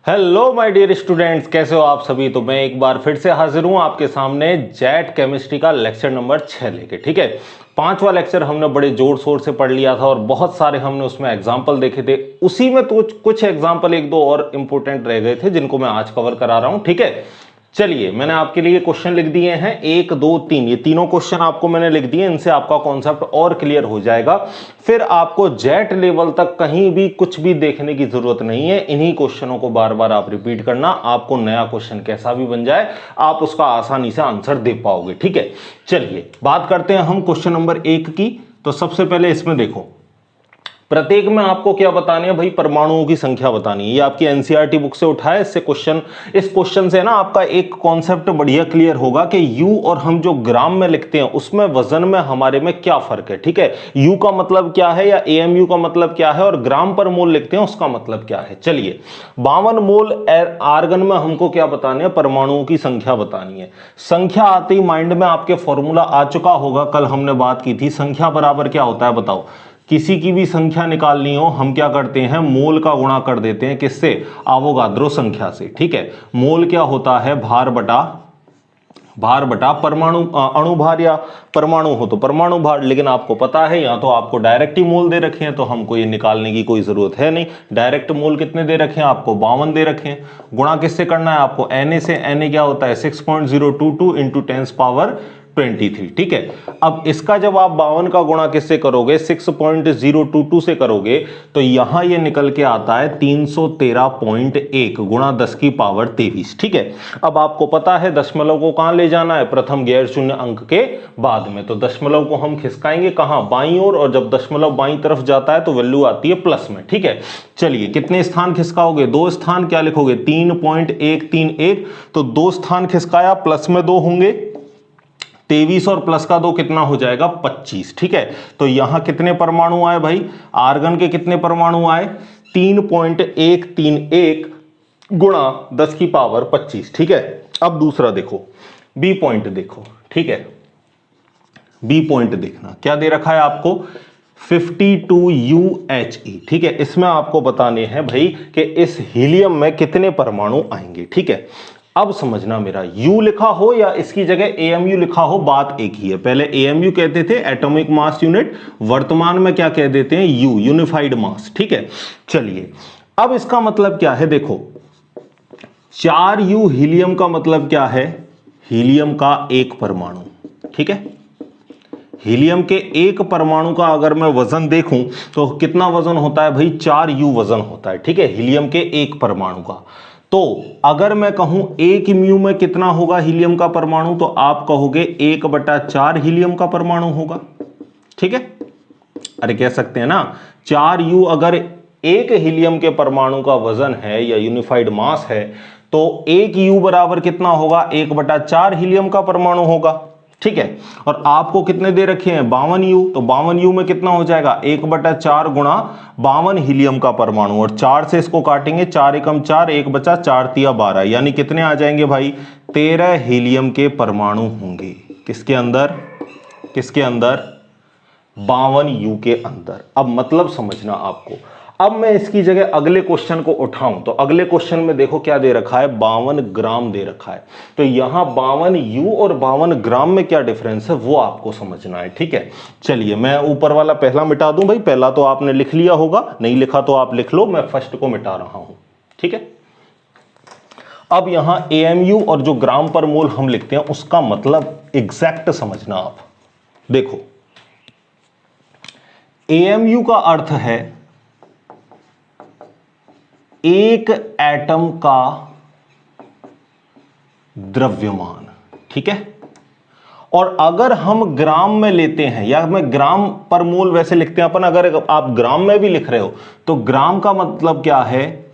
Hello my dear students, कैसे हो आप सभी। तो मैं एक बार फिर से हाजिर हूं आपके सामने जेट केमिस्ट्री का लेक्चर नंबर 6 लेके। ठीक है, 5वां लेक्चर हमने बड़े जोर शोर से पढ़ लिया था और बहुत सारे हमने उसमें एग्जाम्पल देखे थे। उसी में तो कुछ एग्जाम्पल एक दो और इंपॉर्टेंट रह गए थे जिनको मैं आज कवर करा रहा हूं। ठीक है, चलिए मैंने आपके लिए क्वेश्चन लिख दिए हैं 1 2 3। ये तीनों क्वेश्चन आपको मैंने लिख दिए, इनसे आपका कॉन्सेप्ट और क्लियर हो जाएगा। फिर आपको जेट लेवल तक कहीं भी कुछ भी देखने की जरूरत नहीं है। इन्हीं क्वेश्चनों को बार बार आप रिपीट करना, आपको नया क्वेश्चन कैसा भी बन जाए आप उसका आसानी से आंसर दे पाओगे। ठीक है, चलिए बात करते हैं हम क्वेश्चन नंबर 1 की। तो सबसे पहले इसमें देखो, प्रत्येक में आपको क्या बतानी है भाई, परमाणुओं की संख्या बतानी है। ये आपकी एनसीईआरटी बुक से उठा है। इससे क्वेश्चन, इस क्वेश्चन से ना आपका एक कॉन्सेप्ट बढ़िया क्लियर होगा कि यू और हम जो ग्राम में लिखते हैं उसमें वजन में हमारे में क्या फर्क है। ठीक है, यू का मतलब क्या है या एएमयू का मतलब क्या है और ग्राम पर मोल लिखते हैं उसका मतलब क्या है। चलिए 52 मोल आर्गन में हमको क्या बताने है, परमाणुओं की संख्या बतानी है। संख्या आते ही माइंड में आपके फॉर्मूला आ चुका होगा, कल हमने बात की थी। संख्या बराबर क्या होता है बताओ। किसी की भी संख्या निकालनी हो हम क्या करते हैं, मोल का गुणा कर देते हैं। किससे? अवोगाद्रो संख्या से। ठीक है, मोल क्या होता है, भार बटा परमाणु, अणुभार या परमाणु हो तो परमाणु भार। लेकिन आपको पता है या तो आपको डायरेक्ट ही मोल दे रखे हैं तो हमको ये निकालने की कोई जरूरत है नहीं। डायरेक्ट मोल कितने दे रखे हैं आपको, 52 दे रखे हैं। गुणा किससे करना है आपको, Na से। Na क्या होता है, 6.022 इंटू 10 पावर 23। ठीक है, अब इसका जब आप 52 का गुणा किससे करोगे, 6.022 से करोगे तो यहां ये निकल के आता है 313.1 गुणा 10 की पावर 23। ठीक है, अब आपको पता है दशमलव को कहां ले जाना है, प्रथम गैर शून्य अंक के बाद में। तो दशमलव को हम खिसकाएंगे कहां, बाईं ओर, और जब दशमलव बाईं तरफ जाता है तो वैल्यू आती है प्लस में। ठीक है, चलिए कितने स्थान खिसकाओगे, 2 स्थान। क्या लिखोगे, 3.131। तो 2 स्थान खिसकाया, प्लस में 2 होंगे 23 और प्लस का 2 कितना हो जाएगा, 25। ठीक है, तो यहां कितने परमाणु आए भाई, आर्गन के कितने परमाणु आए, 3.131 गुणा 10 की पावर 25। ठीक है, अब दूसरा देखो, बी पॉइंट देखो। ठीक है, बी पॉइंट देखना क्या दे रखा है आपको, 52 UHE। ठीक है, इसमें आपको बताने हैं भाई कि इस हीलियम में कितने परमाणु आएंगे। ठीक है, अब समझना मेरा, U लिखा हो या इसकी जगह AMU लिखा हो, बात एक ही है। पहले AMU कहते थे एटॉमिक मास यूनिट, वर्तमान में क्या कह देते हैं, U, यूनिफाइड मास। ठीक है, चलिए अब इसका मतलब क्या है, देखो 4U हीलियम का मतलब क्या है, हीलियम का एक परमाणु। ठीक है, हीलियम के एक परमाणु का अगर मैं वजन देखूं तो कितना वजन होता है भाई, 4U वजन होता है। ठीक है, हीलियम के एक परमाणु का। तो अगर मैं कहूं 1 म्यू में कितना होगा हीलियम का परमाणु, तो आप कहोगे 1/4 हीलियम का परमाणु होगा। ठीक है, अरे कह सकते हैं ना, 4U अगर एक हीलियम के परमाणु का वजन है या यूनिफाइड मास है तो 1U बराबर कितना होगा, 1/4 हीलियम का परमाणु होगा। ठीक है, और आपको कितने दे रखे हैं, 52U। तो 52U में कितना हो जाएगा, 1/4 गुणा 52 हीलियम का परमाणु, और 4 से इसको काटेंगे, 4 एकम 4, 1 बचा 4 तिया 12, यानी कितने आ जाएंगे भाई, 13 हीलियम के परमाणु होंगे। किसके अंदर, 52U के अंदर। अब मतलब समझना आपको। अब मैं इसकी जगह अगले क्वेश्चन को उठाऊं तो अगले क्वेश्चन में देखो क्या दे रखा है, 52 ग्राम दे रखा है। तो यहां 52U और 52 ग्राम में क्या डिफरेंस है वो आपको समझना है। ठीक है, चलिए मैं ऊपर वाला पहला मिटा दूं भाई, पहला तो आपने लिख लिया होगा, नहीं लिखा तो आप लिख लो, मैं फर्स्ट को मिटा रहा हूं। ठीक है, अब यहां AMU और जो ग्राम पर मोल हम लिखते हैं उसका मतलब एग्जैक्ट समझना आप। देखो AMU का अर्थ है एक एटम का द्रव्यमान। ठीक है, और अगर हम ग्राम में लेते हैं, या मैं ग्राम पर मोल वैसे लिखते हैं अपन, अगर आप ग्राम में भी लिख रहे हो तो ग्राम का मतलब क्या है,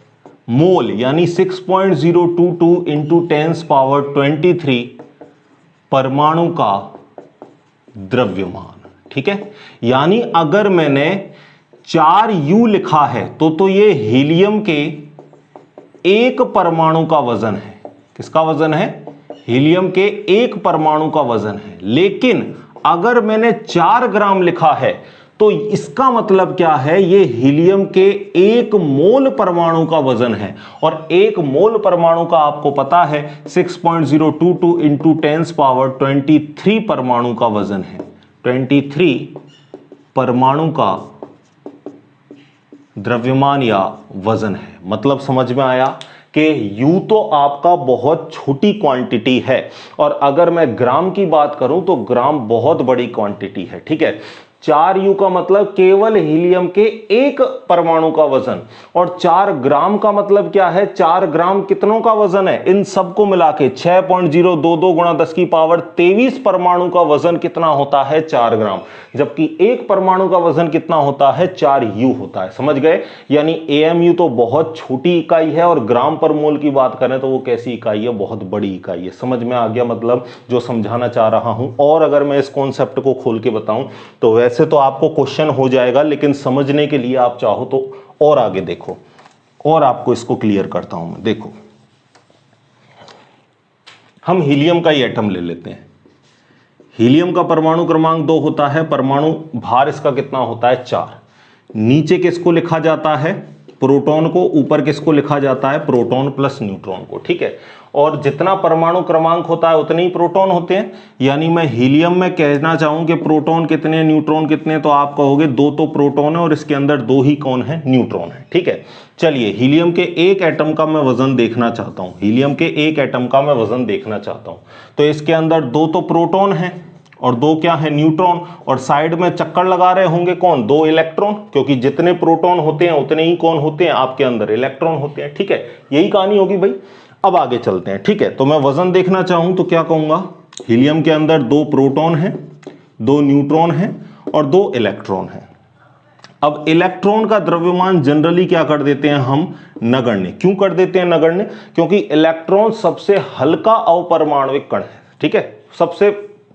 मोल, यानी 6.022 इंटू 10 पावर 23 परमाणु का द्रव्यमान। ठीक है, यानी अगर मैंने 4U लिखा है तो ये हीलियम के एक परमाणु का वजन है। किसका वजन है, हीलियम के एक परमाणु का वजन है। लेकिन अगर मैंने 4 ग्राम लिखा है तो इसका मतलब क्या है, ये हीलियम के 1 मोल परमाणु का वजन है। और 1 मोल परमाणु का आपको पता है 6.022 इंटू 10⁻23 परमाणु का वजन है। 23 परमाणु का द्रव्यमान या वजन है। मतलब समझ में आया कि U तो आपका बहुत छोटी क्वांटिटी है, और अगर मैं ग्राम की बात करूं तो ग्राम बहुत बड़ी क्वांटिटी है। ठीक है, 4U का मतलब केवल हीलियम के 1 परमाणु का वजन, और 4 ग्राम का मतलब क्या है, 4 ग्राम कितनों का वजन है, इन सबको मिला के 6.022 गुणा 10⁻23 परमाणु का वजन कितना होता है, 4 ग्राम। जबकि 1 परमाणु का वजन कितना होता है, 4U होता है। समझ गए? यानी AMU तो बहुत छोटी इकाई है, और ग्राम पर मोल की बात करें तो वो कैसी इकाई है, बहुत बड़ी इकाई है। समझ में आ गया मतलब जो समझाना चाह रहा हूं। और अगर मैं इस कॉन्सेप्ट को खोल के बताऊं तो वैसे तो आपको क्वेश्चन हो जाएगा, लेकिन समझने के लिए आप चाहो तो और आगे देखो, और आपको इसको क्लियर करता हूं मैं। देखो, हम हीलियम का ही एटम ले लेते हैं। हीलियम का परमाणु क्रमांक 2 होता है, परमाणु भार इसका कितना होता है, 4। नीचे किसको लिखा जाता है, प्रोटॉन को, ऊपर किसको लिखा जाता है, प्रोटॉन प्लस न्यूट्रॉन को। ठीक है, और जितना परमाणु क्रमांक होता है उतने ही प्रोटॉन होते हैं। यानी मैं हीलियम में कहना चाहूं कि प्रोटॉन कितने, न्यूट्रॉन कितने, तो आप कहोगे 2 तो प्रोटॉन है और इसके अंदर 2 ही कौन है, न्यूट्रॉन है। ठीक है, चलिए हीलियम के 1 एटम का मैं वजन देखना चाहता हूं। हीलियम के 1 एटम का मैं वजन देखना चाहता हूं, तो इसके अंदर 2 तो प्रोटॉन है और 2 क्या है, न्यूट्रॉन, और साइड में चक्कर लगा रहे होंगे कौन, 2 इलेक्ट्रॉन, क्योंकि जितने प्रोटॉन होते हैं उतने ही कौन होते हैं, आपके अंदर इलेक्ट्रॉन होते हैं। ठीक है, यही कहानी होगी भाई। अब आगे चलते हैं। ठीक है, तो मैं वजन देखना चाहूं तो क्या कहूंगा, हीलियम के अंदर 2 प्रोटॉन है, 2 न्यूट्रॉन है और 2 इलेक्ट्रॉन है। अब इलेक्ट्रॉन का द्रव्यमान जनरली क्या कर देते हैं हम, नगण्य। क्यों कर देते हैं नगण्य, क्योंकि इलेक्ट्रॉन सबसे हल्का अपरमाणविक कण है। ठीक है, सबसे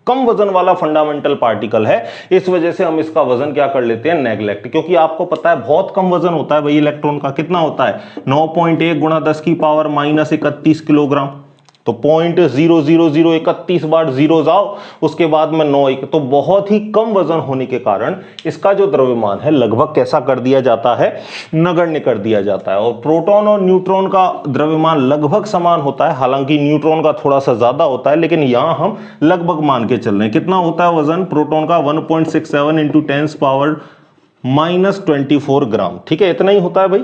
कम वजन वाला फंडामेंटल पार्टिकल है, इस वजह से हम इसका वजन क्या कर लेते हैं, नेग्लेक्ट। क्योंकि आपको पता है बहुत कम वजन होता है भाई इलेक्ट्रॉन का। कितना होता है, 9.1 गुणा 10⁻−31 किलोग्राम। तो 0.00031 बार जीरो जाओ, उसके बाद में 9, तो बहुत ही कम वजन होने के कारण इसका जो द्रव्यमान है लगभग कैसा कर दिया जाता है, नगण्य कर दिया जाता है। और प्रोटॉन और न्यूट्रॉन का द्रव्यमान लगभग समान होता है, हालांकि न्यूट्रॉन का थोड़ा सा ज्यादा होता है, लेकिन यहां हम लगभग मान के चल रहे हैं। कितना होता है वजन प्रोटॉन का, 1.67 इंटू 10⁻⁻24 ग्राम। ठीक है, इतना ही होता है भाई।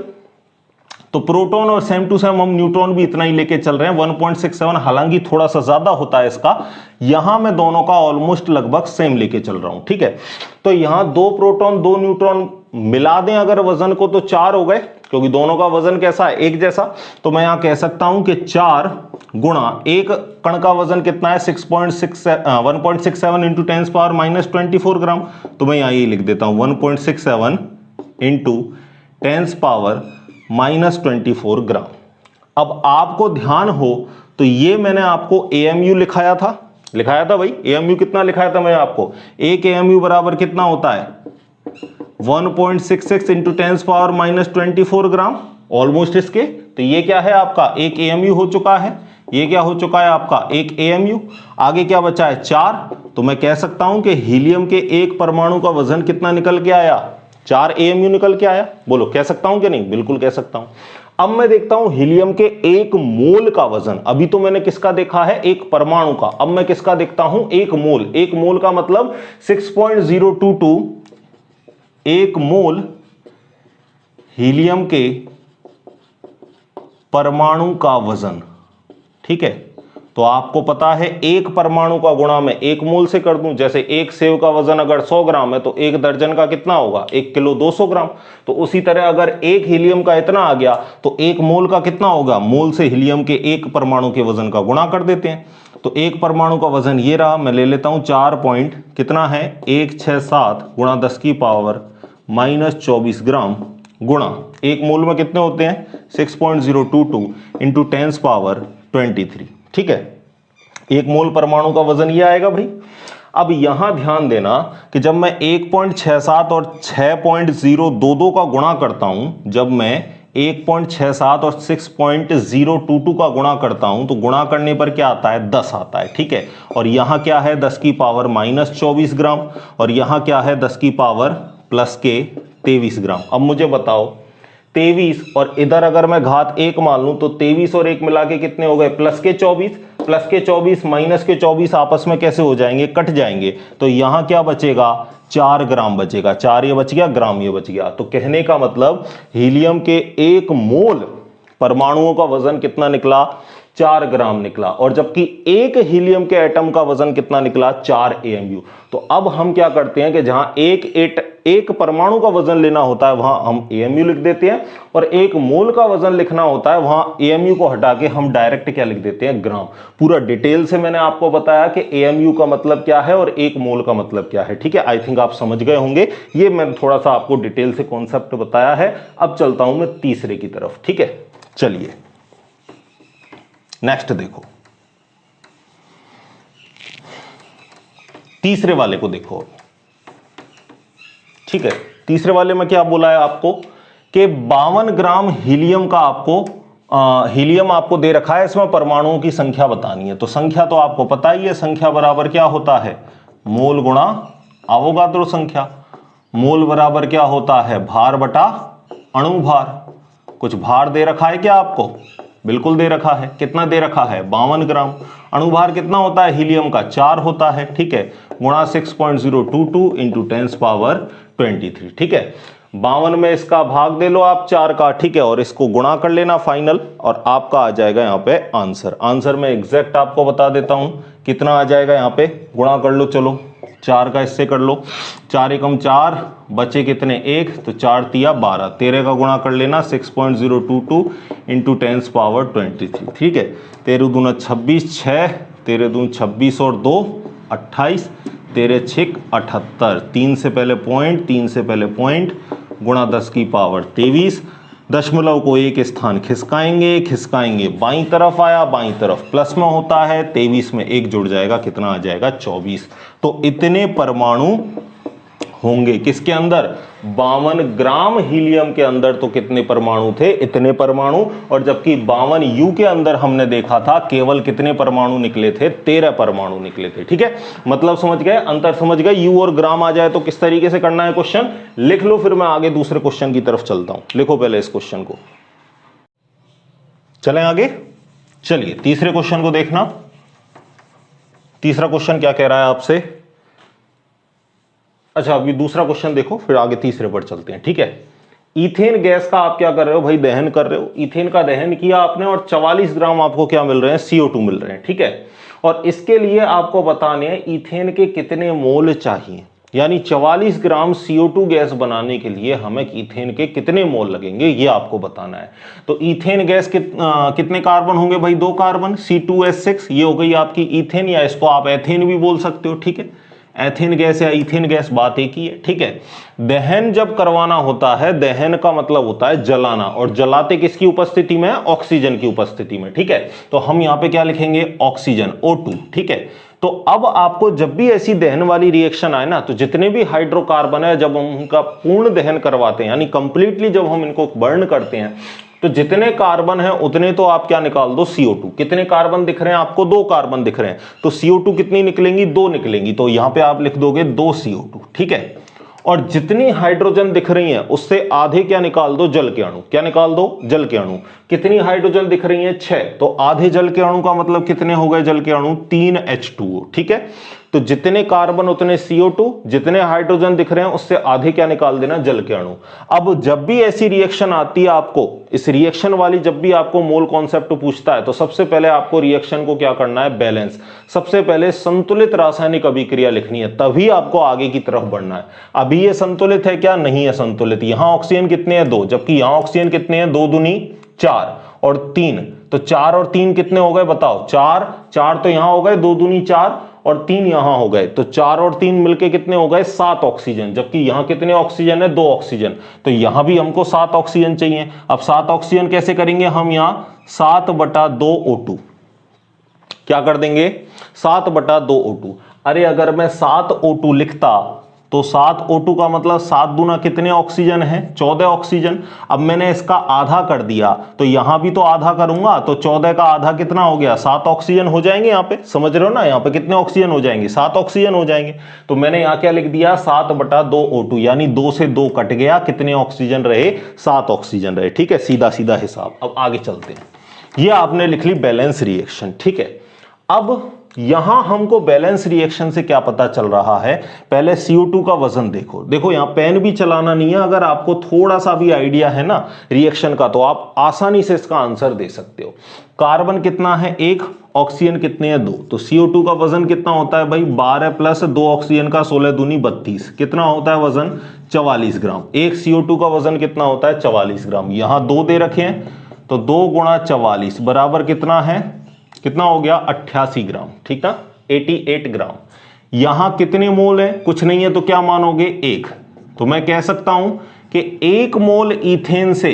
तो प्रोटॉन और सेम टू सेम हम न्यूट्रॉन भी इतना ही लेके चल रहे हैं, 1.67, हालांकि थोड़ा सा ज्यादा होता है इसका। यहां मैं दोनों का ऑलमोस्ट लगभग सेम लेके चल रहा हूं। ठीक है, तो यहां 2 प्रोटॉन 2 न्यूट्रॉन मिला दें अगर वजन को तो 4 हो गए, क्योंकि दोनों का वजन कैसा है, एक जैसा। तो मैं यहां कह सकता हूं कि 4 गुणा एक कण का वजन कितना है, 1.67 इंटू 10⁻⁻24 ग्राम। तो मैं यहां ये लिख देता हूं 1.67 इंटू 10⁻⁻24 ग्राम। अब आपको ध्यान हो तो ये मैंने आपको AMU लिखाया था भाई। AMU कितना लिखाया था मैं आपको, एक AMU बराबर कितना होता है, 1.66 इंटू 10⁻⁻24 ग्राम, ऑलमोस्ट इसके। तो ये क्या है आपका, एक AMU हो चुका है। ये क्या हो चुका है आपका, एक AMU। आगे क्या बचा है, 4। तो मैं कह सकता हूं कि हीलियम के एक परमाणु का वजन कितना निकल के आया, 4 AMU निकल के आया। बोलो कह सकता हूं कि नहीं, बिल्कुल कह सकता हूं। अब मैं देखता हूं हीलियम के 1 मोल का वजन। अभी तो मैंने किसका देखा है, एक परमाणु का। अब मैं किसका देखता हूं, 1 मोल। 1 मोल का मतलब 6.022, 1 मोल हीलियम के परमाणु का वजन। ठीक है, तो आपको पता है एक परमाणु का गुणा मैं 1 मोल से कर दूं। जैसे एक सेव का वजन अगर 100 ग्राम है तो 1 दर्जन का कितना होगा, 1 किलो 200 ग्राम। तो उसी तरह अगर एक हीलियम का इतना आ गया तो 1 मोल का कितना होगा, मोल से हीलियम के एक परमाणु के वजन का गुणा कर देते हैं। तो एक परमाणु का वजन ये रहा, मैं ले लेता हूं 4 पॉइंट कितना है, 167 गुणा 10⁻⁻24 ग्राम, गुणा एक मोल में कितने होते हैं, 6.022 इंटू 10⁻23। ठीक है, एक मोल परमाणु का वजन ये आएगा भाई। अब यहां ध्यान देना कि जब मैं 1.67 और 6.022 का गुणा करता हूं, जब मैं 1.67 और 6.022 का गुणा करता हूं तो गुणा करने पर क्या आता है, 10 आता है। ठीक है, और यहां क्या है, 10⁻⁻24 ग्राम, और यहां क्या है, 10⁻ प्लस के 23 ग्राम। अब मुझे बताओ 23 और इधर अगर मैं घात 1 मान लूं तो 23 और 1 मिला के कितने हो गए? प्लस के 24 माइनस के 24 आपस में कैसे हो जाएंगे? कट जाएंगे। तो यहां क्या बचेगा? 4 ग्राम बचेगा। 4 ये बच गया, ग्राम ये बच गया। तो कहने का मतलब हीलियम के 1 मोल परमाणुओं का वजन कितना निकला? 4 ग्राम निकला। और जबकि एक हीलियम के एटम का वजन कितना निकला? 4 AMU। तो अब हम क्या करते हैं कि जहां एक परमाणु का वजन लेना होता है वहां हम AMU लिख देते हैं, और एक मोल का वजन लिखना होता है वहां AMU को हटा के हम डायरेक्ट क्या लिख देते हैं? ग्राम। पूरा डिटेल से मैंने आपको बताया कि AMU का मतलब क्या है और एक मोल का मतलब क्या है। ठीक है, आई थिंक आप समझ गए होंगे। ये मैंने थोड़ा सा आपको डिटेल से कॉन्सेप्ट बताया है। अब चलता हूं मैं तीसरे की तरफ। ठीक है, चलिए नेक्स्ट देखो, तीसरे वाले को देखो। ठीक है, तीसरे वाले में क्या बोला है आपको कि 52 ग्राम हीलियम का हीलियम आपको दे रखा है, इसमें परमाणुओं की संख्या बतानी है। तो संख्या तो आपको पता ही है, संख्या बराबर क्या होता है? मोल गुणा अवोगाद्रो संख्या। मोल बराबर क्या होता है? भार बटा अणु भार। कुछ भार दे रखा है क्या आपको? बिल्कुल दे रखा है। कितना दे रखा है? 52 ग्राम। अणुभार कितना होता है हीलियम का? 4 होता है। ठीक है, गुणा 6.022 इंटू 10⁻23। ठीक है, 52 में इसका भाग दे लो आप 4 का। ठीक है, और इसको गुणा कर लेना फाइनल, और आपका आ जाएगा यहाँ पे आंसर। आंसर में एग्जैक्ट आपको बता देता हूं कितना आ जाएगा। यहाँ पे गुणा कर लो, चलो 4 का इससे कर लो, 4 एकम 4, बचे कितने? 1, तो 4 तिया 12। 13 का गुणा कर लेना 6.022 इंटू 10⁻23। ठीक है, 13 दूना 26, 6, 13 दून 26 और 2 28, 13 6 78, 3 से पहले पॉइंट, 3 से पहले पॉइंट, गुणा 10 की पावर 23। दशमलव को एक स्थान खिसकाएंगे बाईं तरफ आया, बाईं तरफ प्लस में होता है, 23 में 1 जुड़ जाएगा, कितना आ जाएगा? 24। तो इतने परमाणु होंगे किसके अंदर? 52 ग्राम हीलियम के अंदर तो कितने परमाणु थे? इतने परमाणु। और जबकि 52U के अंदर हमने देखा था केवल कितने परमाणु निकले थे? 13 परमाणु निकले थे। ठीक है, मतलब समझ गए, अंतर समझ गए। U और ग्राम आ जाए तो किस तरीके से करना है क्वेश्चन लिख लो, फिर मैं आगे दूसरे क्वेश्चन की तरफ चलता हूं। लिखो पहले इस क्वेश्चन को, चलें आगे। चलिए तीसरे क्वेश्चन को देखना। तीसरा क्वेश्चन क्या कह रहा है आपसे? अच्छा, अभी दूसरा क्वेश्चन देखो, फिर आगे तीसरे पर चलते हैं। ठीक है, ईथेन गैस का आप क्या कर रहे हो भाई? दहन कर रहे हो। ईथेन का दहन किया आपने और 44 ग्राम आपको क्या मिल रहे हैं? CO2 मिल रहे हैं। ठीक है, और इसके लिए आपको बताने हैं ईथेन के कितने मोल चाहिए, यानी 44 ग्राम CO2 गैस बनाने के लिए हमें ईथेन के कितने मोल लगेंगे, ये आपको बताना है। तो ईथेन गैस कितने कार्बन होंगे भाई? 2 कार्बन, C2H6। ये हो गई आपकी ईथेन, या इसको आप एथेन भी बोल सकते हो। ठीक है, एथेन गैस या ईथेन गैस बात एक ही है। ठीक है, दहन जब करवाना होता है, दहन का मतलब होता है जलाना, और जलाते किसकी उपस्थिति में? ऑक्सीजन की उपस्थिति में। ठीक है, तो हम यहां पे क्या लिखेंगे? Oxygen, O2। ठीक है, तो अब आपको जब भी ऐसी दहन वाली रिएक्शन आए ना, तो जितने भी हाइड्रोकार्बन है जब हम उनका पूर्ण दहन करवाते हैं, यानी कंप्लीटली जब हम इनको बर्न करते हैं, तो जितने कार्बन है उतने तो आप क्या निकाल दो? CO2। कितने कार्बन दिख रहे हैं आपको? 2 कार्बन दिख रहे हैं, तो CO2 कितनी निकलेंगी? 2 निकलेंगी। तो यहां पे आप लिख दोगे 2 CO2। ठीक है, और जितनी हाइड्रोजन दिख रही हैं उससे आधे क्या निकाल दो? जल के अणु। क्या निकाल दो? जल के अणु। कितनी हाइड्रोजन दिख रही हैं? 6, तो आधे जल के अणु का मतलब कितने हो गए जल के अणु? 3 H2O। ठीक है, तो जितने कार्बन उतने CO2, जितने हाइड्रोजन दिख रहे हैं उससे आधे क्या निकाल देना? जल के अणु। अब जब भी ऐसी रिएक्शन आती है आपको, इस रिएक्शन वाली जब भी आपको मोल कॉन्सेप्ट पूछता है, तो सबसे पहले आपको रिएक्शन को क्या करना है? बैलेंस। सबसे पहले संतुलित रासायनिक अभिक्रिया लिखनी है, तभी आपको आगे की तरफ बढ़ना है। अभी ये संतुलित है क्या? नहीं है संतुलित। यहां ऑक्सीजन कितने हैं? 2, जबकि यहां ऑक्सीजन कितने हैं? 2 दूनी 4 और 3, तो 4 और 3 कितने हो गए बताओ? 4 तो यहां हो गए, 2 दूनी 4 और 3 यहां हो गए, तो 4 और 3 मिलके कितने हो गए? 7 ऑक्सीजन। जबकि यहां कितने ऑक्सीजन है? 2 ऑक्सीजन, तो यहां भी हमको 7 ऑक्सीजन चाहिए। अब 7 ऑक्सीजन कैसे करेंगे हम? यहां 7/2 O2 क्या कर देंगे? 7/2 O2। अरे अगर मैं 7 O2 लिखता तो 7 O2 का मतलब 7 दूना कितने ऑक्सीजन है? 14 ऑक्सीजन। अब मैंने इसका आधा कर दिया तो यहां भी तो आधा करूंगा, तो 14 का आधा कितना हो गया? 7 ऑक्सीजन हो जाएंगे। यहां पे समझ रहे हो ना, यहां पे कितने ऑक्सीजन हो जाएंगे? 7 ऑक्सीजन हो जाएंगे। तो मैंने यहां क्या लिख दिया? 7/2 O2, यानी 2 से 2 कट गया, कितने ऑक्सीजन रहे? 7 ऑक्सीजन रहे। ठीक है, सीधा सीधा हिसाब। अब आगे चलते हैं। ये आपने लिख ली बैलेंस रिएक्शन। ठीक है, अब यहां हमको बैलेंस रिएक्शन से क्या पता चल रहा है? पहले CO2 का वजन देखो। देखो यहां पेन भी चलाना नहीं है, अगर आपको थोड़ा सा भी आइडिया है ना रिएक्शन का तो आप आसानी से इसका आंसर दे सकते हो। कार्बन कितना है? 1, ऑक्सीजन कितने हैं? 2। तो CO2 का वजन कितना होता है भाई? 12 प्लस 2 ऑक्सीजन का 16 दूनी 32। कितना होता है वजन? 44 ग्राम। एक CO2 का वजन कितना होता है? 44 ग्राम। यहां 2 दे रखे हैं तो 2 गुणा 44 बराबर कितना है? कितना हो गया? 88 ग्राम। ठीक है, 88 ग्राम। यहां कितने मोल है? कुछ नहीं है तो क्या मानोगे? 1। तो मैं कह सकता हूं कि 1 मोल इथेन से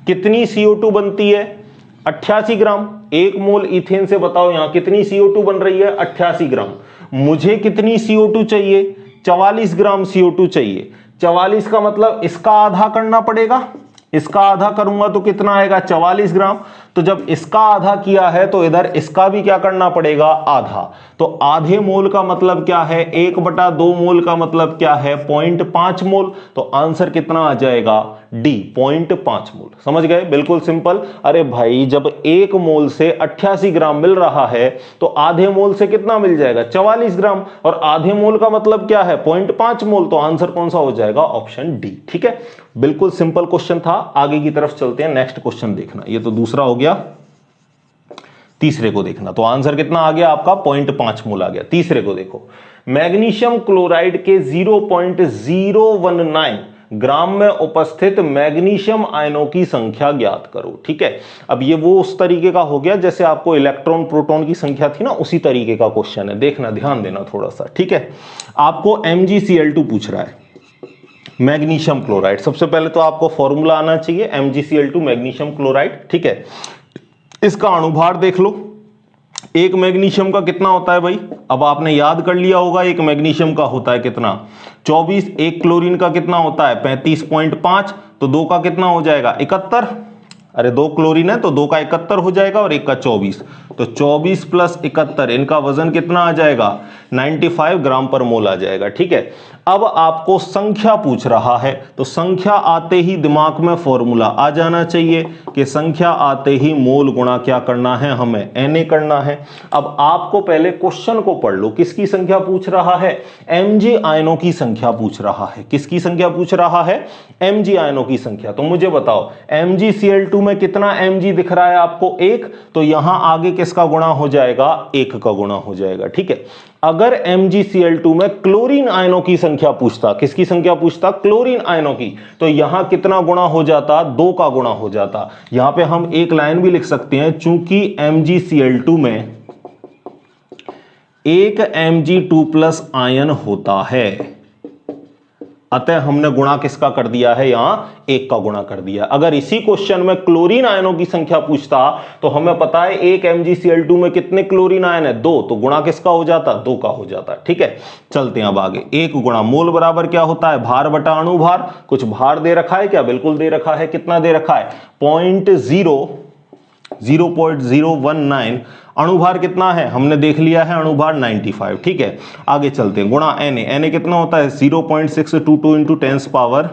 कितनी CO2 बनती है? 88 ग्राम। 1 मोल इथेन से बताओ यहां कितनी CO2 बन रही है? 88 ग्राम। मुझे कितनी CO2 चाहिए? 44 ग्राम CO2 चाहिए। 44 का मतलब इसका आधा करना पड़ेगा। इसका आधा करूंगा तो कितना आएगा? 44 ग्राम। तो जब इसका आधा किया है तो इधर इसका भी क्या करना पड़ेगा? आधा। तो आधे मोल का मतलब क्या है? 1/2 मोल का मतलब क्या है? 0.5 मोल। तो आंसर कितना आ जाएगा? डी, 0.5 मोल। समझ गए? बिल्कुल सिंपल। अरे भाई जब 1 मोल से 88 ग्राम मिल रहा है तो आधे मोल से कितना मिल जाएगा? 44 ग्राम। और आधे मोल का मतलब क्या है? 0.5 मोल। तो आंसर कौन सा हो जाएगा? Option D. ठीक है, बिल्कुल सिंपल क्वेश्चन था। आगे की तरफ चलते हैं, नेक्स्ट क्वेश्चन देखना। ये तो दूसरा हो गया, तीसरे को देखना। तो आंसर कितना आ गया आपका? 0.5 मोल आ गया। तीसरे को देखो, मैग्नीशियम क्लोराइड के 0.019 ग्राम में उपस्थित मैग्नीशियम आयनों की संख्या ज्ञात करो। ठीक है, अब ये वो उस तरीके का हो गया जैसे आपको इलेक्ट्रॉन प्रोटॉन की संख्या थी ना, उसी तरीके का क्वेश्चन है। देखना, ध्यान देना थोड़ा सा। ठीक है, आपको MgCl2 पूछ रहा है, मैग्नीशियम क्लोराइड। सबसे पहले तो आपको फॉर्मूला आना चाहिए, MgCl2 मैग्नीशियम क्लोराइड। ठीक है, इसका अणुभार देख लो। एक मैग्नीशियम का कितना होता है भाई? अब आपने याद कर लिया होगा, एक मैग्नीशियम का होता है कितना? 24। एक क्लोरीन का कितना होता है? 35.5। तो 2 का कितना हो जाएगा? 71। अरे 2 क्लोरीन है तो 2 का 71 हो जाएगा और 1 का 24। तो 24 प्लस 71, इनका वजन कितना आ जाएगा? 95 ग्राम पर मोल आ जाएगा। ठीक है, अब आपको संख्या पूछ रहा है तो संख्या आते ही दिमाग में फॉर्मूला आ जाना चाहिए कि संख्या आते ही मोल गुणा क्या करना है? हमें Na करना है। अब आपको पहले क्वेश्चन को पढ़ लो। किसकी संख्या पूछ रहा है? Mg आयनों की संख्या पूछ रहा है। किसकी संख्या पूछ रहा है? Mg आयनों की संख्या। तो मुझे बताओ MgCl2 में कितना Mg दिख रहा है आपको? 1। तो यहां आगे किसका गुणा हो जाएगा? 1 का गुणा हो जाएगा। ठीक है, अगर MgCl2 में क्लोरीन आयनों की संख्या पूछता, किसकी संख्या पूछता? क्लोरीन आयनों की, तो यहां कितना गुणा हो जाता? 2 का गुणा हो जाता। यहां पे हम एक लाइन भी लिख सकते हैं, चूंकि MgCl2 में एक Mg2+ आयन होता है, अतः हमने गुणा किसका कर दिया है? यहां 1 का गुणा कर दिया। अगर इसी क्वेश्चन में क्लोरीन आयनों की संख्या पूछता तो हमें पता है एक MgCl2 में कितने क्लोरीन आयन है? 2। तो गुणा किसका हो जाता? 2 का हो जाता। ठीक है, चलते हैं अब आगे। 1 गुणा मोल बराबर क्या होता है? भार बटा अणुभार। कुछ भार दे रखा है क्या? बिल्कुल दे रखा है। कितना दे रखा है? 0.019। अणुभार कितना है? हमने देख लिया है, अणुभार 95। ठीक है, आगे चलते हैं। गुणा Na कितना होता है? 0.622 इंटू 10 पावर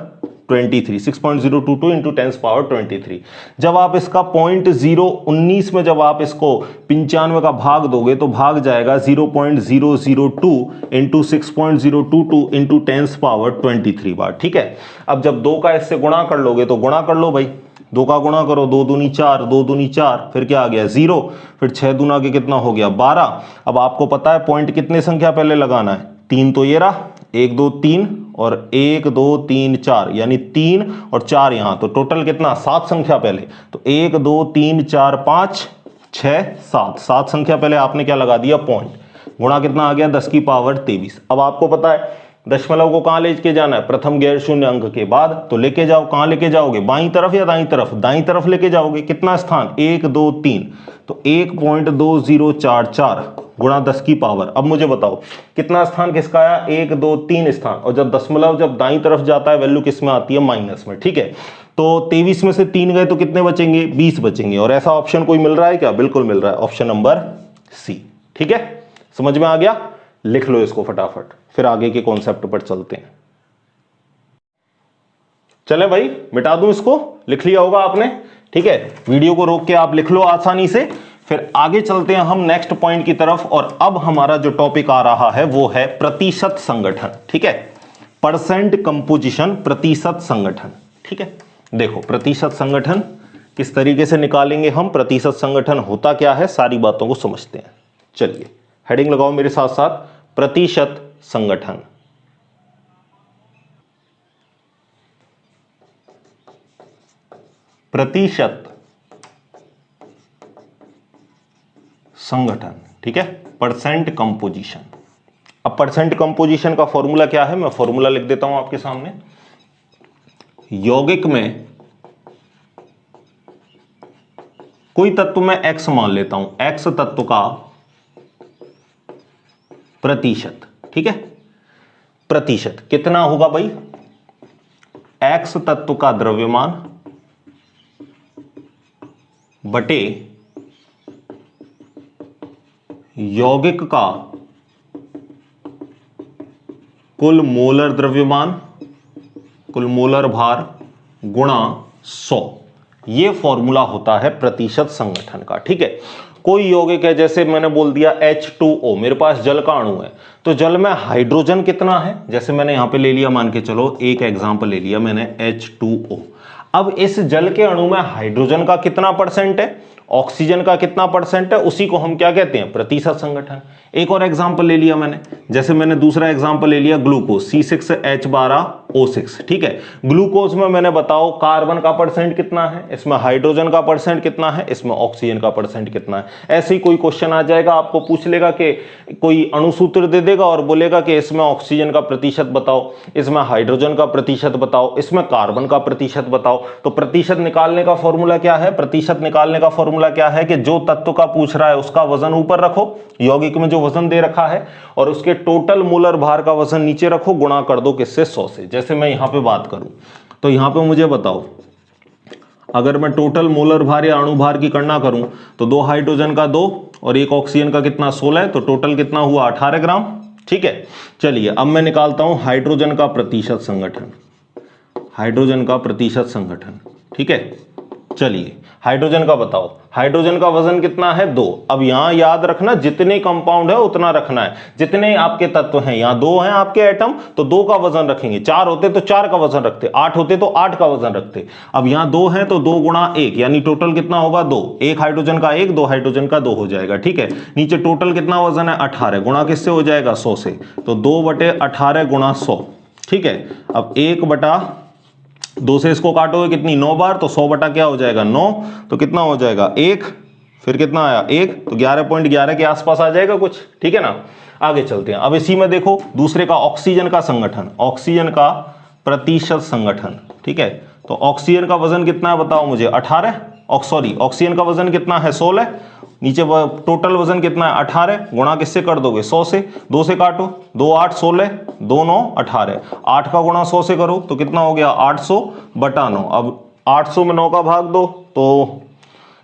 23। 6.022 into 10 power 23। जब आप इसका 0.019 में जब आप इसको 95 का भाग दोगे तो भाग जाएगा 0.002 इंटू 6.022 इंटू 10 पावर 23 बार। ठीक है, अब जब 2 का इससे गुणा कर लोगे तो गुणा कर लो भाई, 2 का गुणा करो, 2 दूनी 4, 2 दूनी 4, फिर क्या आ गया? 0, फिर 6 दूना के कितना हो गया? 12। अब आपको पता है पॉइंट कितने संख्या पहले लगाना है? 3 तो ये रहा, 1 2 3 और 1 2 3 4, यानी 3 और 4 यहां, तो टोटल कितना? 7 संख्या पहले। तो 1 2 3 4 5 6 7, 7 संख्या पहले आपने क्या लगा दिया? पॉइंट। गुणा कितना आ गया? 10 की पावर 23। अब आपको पता है दशमलव को कहां लेके जाना है? प्रथम गैर शून्य अंक के बाद। तो लेके जाओ, कहां लेके जाओगे? बाईं तरफ या दाईं तरफ? दाईं तरफ लेके जाओगे। कितना स्थान? 1 2 3, तो 1.2044 गुणा 10 की पावर। अब मुझे बताओ कितना स्थान किसका आया, 1 2 3 स्थान, और जब दशमलव जब दाईं तरफ जाता है वैल्यू किस में आती है, माइनस में। ठीक है, तो 23 में से 3 गए तो कितने बचेंगे, 20 बचेंगे। और ऐसा ऑप्शन कोई मिल रहा है क्या, बिल्कुल मिल रहा है, ऑप्शन नंबर सी। ठीक है, समझ में आ गया, लिख लो इसको फटाफट, फिर आगे के कॉन्सेप्ट पर चलते हैं। चले भाई, मिटा दूं इसको, लिख लिया होगा आपने। ठीक है, वीडियो को रोक के आप लिख लो आसानी से, फिर आगे चलते हैं हम नेक्स्ट पॉइंट की तरफ। और अब हमारा जो टॉपिक आ रहा है वो है प्रतिशत संगठन। ठीक है, परसेंट कंपोजिशन, प्रतिशत संगठन। ठीक है, देखो प्रतिशत संगठन किस तरीके से निकालेंगे हम, प्रतिशत संगठन होता क्या है, सारी बातों को समझते हैं। चलिए हेडिंग लगाओ मेरे साथ साथ, प्रतिशत संगठन। प्रतिशत संगठन, ठीक है, परसेंट कंपोजिशन। अब परसेंट कंपोजिशन का फॉर्मूला क्या है, मैं फॉर्मूला लिख देता हूं आपके सामने। यौगिक में कोई तत्व मैं x मान लेता हूं, x तत्व का प्रतिशत। ठीक है, प्रतिशत कितना होगा भाई, x तत्व का द्रव्यमान बटे यौगिक का कुल मोलर द्रव्यमान, कुल मोलर भार गुणा 100। यह फॉर्मूला होता है प्रतिशत संगठन का। ठीक है, कोई यौगिक है, जैसे मैंने बोल दिया H2O, मेरे पास जल का अणु है, तो जल में हाइड्रोजन कितना है, जैसे मैंने यहां पे ले लिया, मान के चलो एक एग्जांपल ले लिया मैंने H2O। अब इस जल के अणु में हाइड्रोजन का कितना परसेंट है, ऑक्सीजन का कितना परसेंट है, उसी को हम क्या कहते हैं, प्रतिशत संगठन। एक और एग्जांपल ले लिया मैंने, जैसे मैंने दूसरा एग्जांपल ले लिया ग्लूकोज C6H12O6। ठीक है, ग्लूकोज में मैंने बताओ कार्बन का परसेंट कितना है, इसमें हाइड्रोजन का परसेंट कितना है, इसमें ऑक्सीजन का परसेंट कितना है। ऐसे ही कोई क्वेश्चन आ जाएगा, आपको पूछ लेगा कि कोई अणुसूत्र दे देगा और बोलेगा कि इसमें ऑक्सीजन का प्रतिशत बताओ, इसमें हाइड्रोजन का प्रतिशत बताओ, इसमें कार्बन का प्रतिशत बताओ। तो प्रतिशत निकालने का फॉर्मूला क्या है, प्रतिशत निकालने का फॉर्मूला क्या है कि जो तत्व का पूछ रहा है उसका वजन ऊपर रखो, यौगिक में जो वजन दे रखा है, और उसके टोटल मोलर भार का वजन नीचे रखो, गुणा कर दो किससे, 100 से। जैसे मैं यहां पे बात करूं तो यहां पे मुझे बताओ, अगर मैं टोटल मोलर भार या अणु भार की गणना करूं तो 2 हाइड्रोजन का 2 और 1 ऑक्सीजन का कितना 16 है, तो टोटल कितना हुआ 18 ग्राम। ठीक है, चलिए अब मैं निकालता हूं हाइड्रोजन का प्रतिशत संगठन, हाइड्रोजन का प्रतिशत संगठन। ठीक है, चलिए हाइड्रोजन का बताओ, हाइड्रोजन का वजन कितना है 2। अब यहां याद रखना जितने कंपाउंड है उतना रखना है, जितने आपके तत्व हैं, यहां 2 हैं आपके एटम तो 2 का वजन रखेंगे, 4 होते तो 4 का वजन रखते, 8 होते तो 8 का वजन रखते। अब यहां 2 हैं तो 2 गुणा 1 यानी टोटल कितना होगा 2, 1 हाइड्रोजन का 1, 2 हाइड्रोजन का 2 हो जाएगा। ठीक है, नीचे टोटल कितना वजन है 18, गुणा किससे हो जाएगा 100 से, तो 2/18 गुणा 100। ठीक है, अब 1/2 से इसको काटोगे कितनी 9 बार, तो 100 बटा क्या हो जाएगा 9, तो कितना हो जाएगा 1, फिर कितना आया 1, तो 11.11 के आसपास आ जाएगा कुछ। ठीक है ना, आगे चलते हैं। अब इसी में देखो दूसरे का ऑक्सीजन का संगठन, ऑक्सीजन का प्रतिशत संगठन। ठीक है, तो ऑक्सीजन का वजन कितना है बताओ मुझे 18, ऑक्सीजन का वजन कितना है 16, नीचे टोटल वजन कितना है 18, गुणा किससे कर दोगे 100 से, 2 से काटो, 2 8 16, 2 9 18, 8 का गुणा 100 से करो तो कितना हो गया 800 बटा 9। अब 800 में 9 का भाग दो तो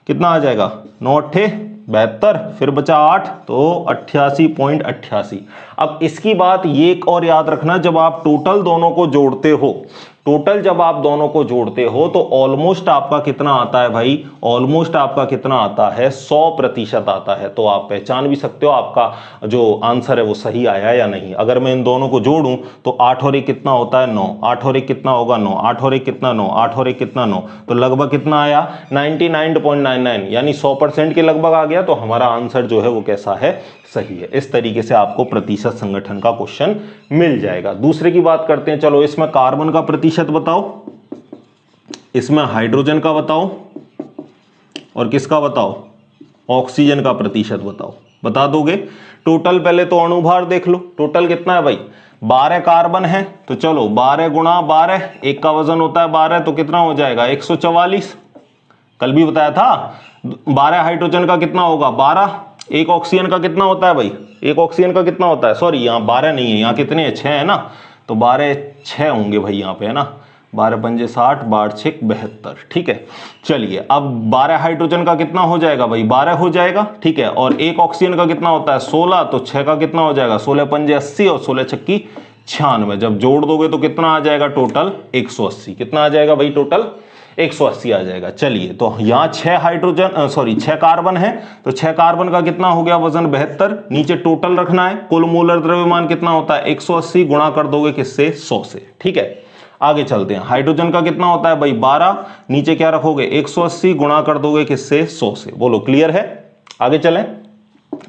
कितना आ जाएगा 9 8 72, फिर बचा 8 तो 88.88। अब इसकी बात ये एक और याद रखना, जब आप टोटल दोनों को जोड़ते हो, टोटल जब आप दोनों को जोड़ते हो तो ऑलमोस्ट आपका कितना आता है भाई, ऑलमोस्ट आपका कितना आता है 100% आता है। तो आप पहचान भी सकते हो आपका जो आंसर है वो सही आया या नहीं। अगर मैं इन दोनों को जोड़ूं तो 8 और 1 कितना होता है 9, 8 और 1 कितना होगा 9, 8 और 1 कितना 9, 8 और 1 कितना 9, तो लगभग कितना आया 99.99 यानी 100% के लगभग आ गया। तो हमारा आंसर जो है वो कैसा है, सही है। इस तरीके से आपको प्रतिशत संगठन का क्वेश्चन मिल जाएगा। दूसरे की बात करते हैं, चलो इसमें कार्बन का प्रतिशत बताओ, इसमें हाइड्रोजन का बताओ, और किसका बताओ ऑक्सीजन का प्रतिशत बताओ। बता दोगे? टोटल पहले तो अणुभार देख लो, टोटल कितना है भाई 12 कार्बन है, तो चलो 12 गुणा 12, एक का वजन होता है 12 तो कितना हो जाएगा 144। कल भी बताया था 12 हाइड्रोजन का कितना होगा 12, एक ऑक्सीजन का कितना होता है भाई, एक ऑक्सीजन का कितना होता है, सॉरी यहाँ 12 नहीं है, यहाँ कितने हैं, 6 है ना, तो 12 6 होंगे भाई यहाँ पे, है ना, 12 पंजे 60, 12 6 72, ठीक है। चलिए अब 12 हाइड्रोजन का कितना हो जाएगा भाई, 12 हो जाएगा, ठीक है। और एक ऑक्सीजन का कितना होता है 16, तो 6 का कितना हो जाएगा, 16 पंजे 80 और 16 छक्की 96, जब जोड़ दोगे तो कितना आ जाएगा टोटल 180, कितना आ जाएगा भाई टोटल 180 आ जाएगा। चलिए तो यहाँ 6 हाइड्रोजन सॉरी 6 कार्बन है, तो 6 कार्बन का कितना हो गया वजन 72, नीचे टोटल रखना है, कुल मोलर द्रव्यमान कितना होता है 180, गुणा कर दोगे किससे 100 से, ठीक है। आगे चलते हैं, हाइड्रोजन का कितना होता है भाई 12, नीचे क्या रखोगे 180, गुणा कर दोगे किससे 100 से, बोलो क्लियर है। आगे चलें,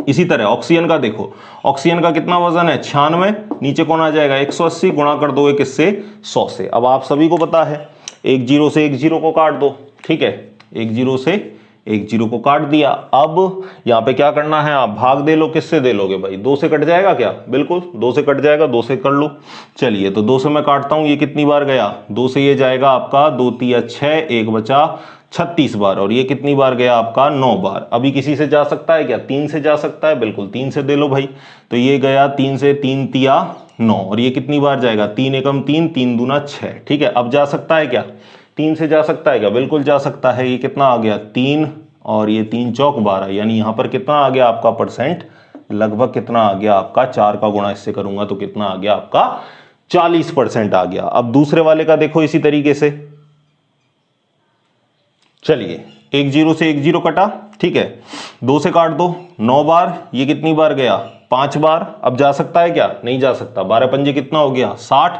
इसी तरह ऑक्सीजन का देखो, ऑक्सीजन का कितना वजन है 96, नीचे कौन आ जाएगा 180, गुणा कर दोगे किससे 100 से। अब आप सभी को पता है एक जीरो से एक जीरो को काट दो, ठीक है, एक जीरो से एक जीरो को काट दिया। अब यहाँ पे क्या करना है, आप भाग दे लो, किससे दे लोगे भाई, 2 से कट जाएगा क्या, बिल्कुल 2 से कट जाएगा, 2 से कर लो। चलिए तो 2 से मैं काटता हूँ, ये कितनी बार गया 2 से, ये जाएगा आपका 2 तिया 6, एक बचा 36 बार, और ये कितनी बार गया आपका 9 बार। अभी किसी से जा सकता है क्या, 3 से जा सकता है, बिल्कुल 3 से दे लो भाई, तो ये गया 3 से, 3 तिया 9, और ये कितनी बार जाएगा 3 एकम 3, 3 दूना 6, ठीक है। अब जा सकता है क्या, 3 से जा सकता है क्या, बिल्कुल जा सकता है। ये कितना आ गया 3, और ये 3 चौक 12, यानी यहाँ पर कितना आ गया आपका परसेंट, लगभग कितना आ गया आपका, 4 का गुणा इससे करूंगा तो कितना आ गया आपका 40% आ गया। अब दूसरे वाले का देखो इसी तरीके से, चलिए एक जीरो से एक जीरो कटा, ठीक है, 2 से काट दो 9 बार, ये कितनी बार गया 5 बार। अब जा सकता है क्या, नहीं जा सकता, 12 पंजे कितना हो गया 60,